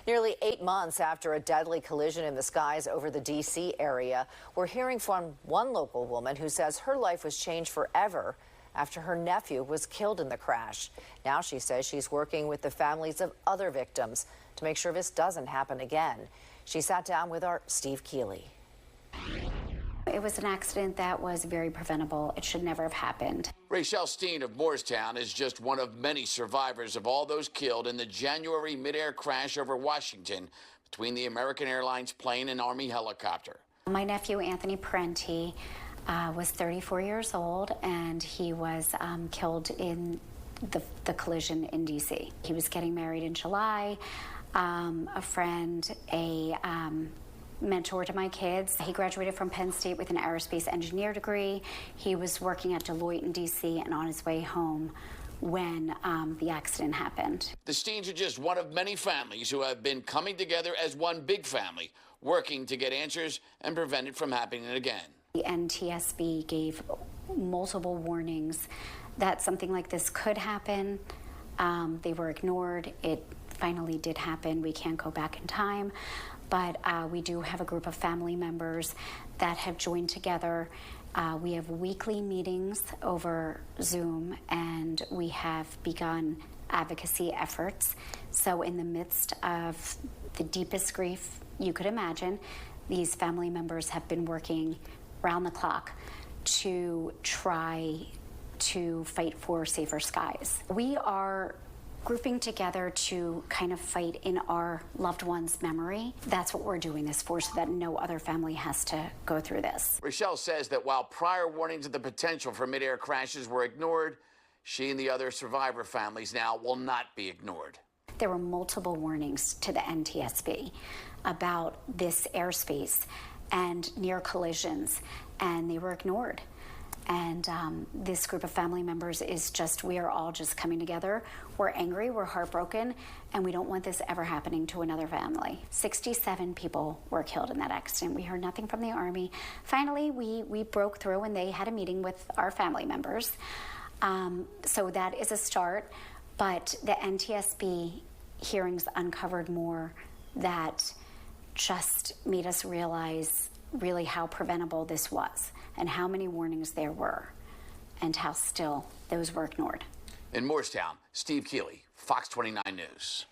Nearly 8 months after a deadly collision in the skies over the D.C. area, we're hearing from one local woman who says her life was changed forever after her nephew was killed in the crash. Now she says she's working with the families of other victims to make sure this doesn't happen again. She sat down with our Steve Keeley. It was an accident that was very preventable. It should never have happened. Rachelle Steene of Moorestown is just one of many survivors of all those killed in the January midair crash over Washington between the American Airlines plane and Army helicopter. My nephew, Anthony Perente, was 34 years old, and he was killed in the collision in D.C. He was getting married in July. A friend, mentor to my kids. He graduated from Penn State with an aerospace engineer degree. He was working at Deloitte in D.C. and on his way home when the accident happened. The Steens are just one of many families who have been coming together as one big family, working to get answers and prevent it from happening again. The NTSB gave multiple warnings that something like this could happen. They were ignored. It finally did happen. We can't go back in time, but we do have a group of family members that have joined together. We have weekly meetings over Zoom, and we have begun advocacy efforts. So in the midst of the deepest grief you could imagine, these family members have been working round the clock to try to fight for safer skies. We are grouping together to kind of fight in our loved one's memory. That's what we're doing this for, so that no other family has to go through this. Rachelle says that while prior warnings of the potential for midair crashes were ignored, she and the other survivor families now will not be ignored. There were multiple warnings to the NTSB about this airspace and near collisions, and they were ignored. And this group of family members is just, we are all just coming together. We're angry, we're heartbroken, and we don't want this ever happening to another family. 67 people were killed in that accident. We heard nothing from the Army. Finally, we broke through, and they had a meeting with our family members. So that is a start, but the NTSB hearings uncovered more that just made us realize really how preventable this was and how many warnings there were and how still those were ignored. In Moorestown, Steve Keeley, Fox 29 News.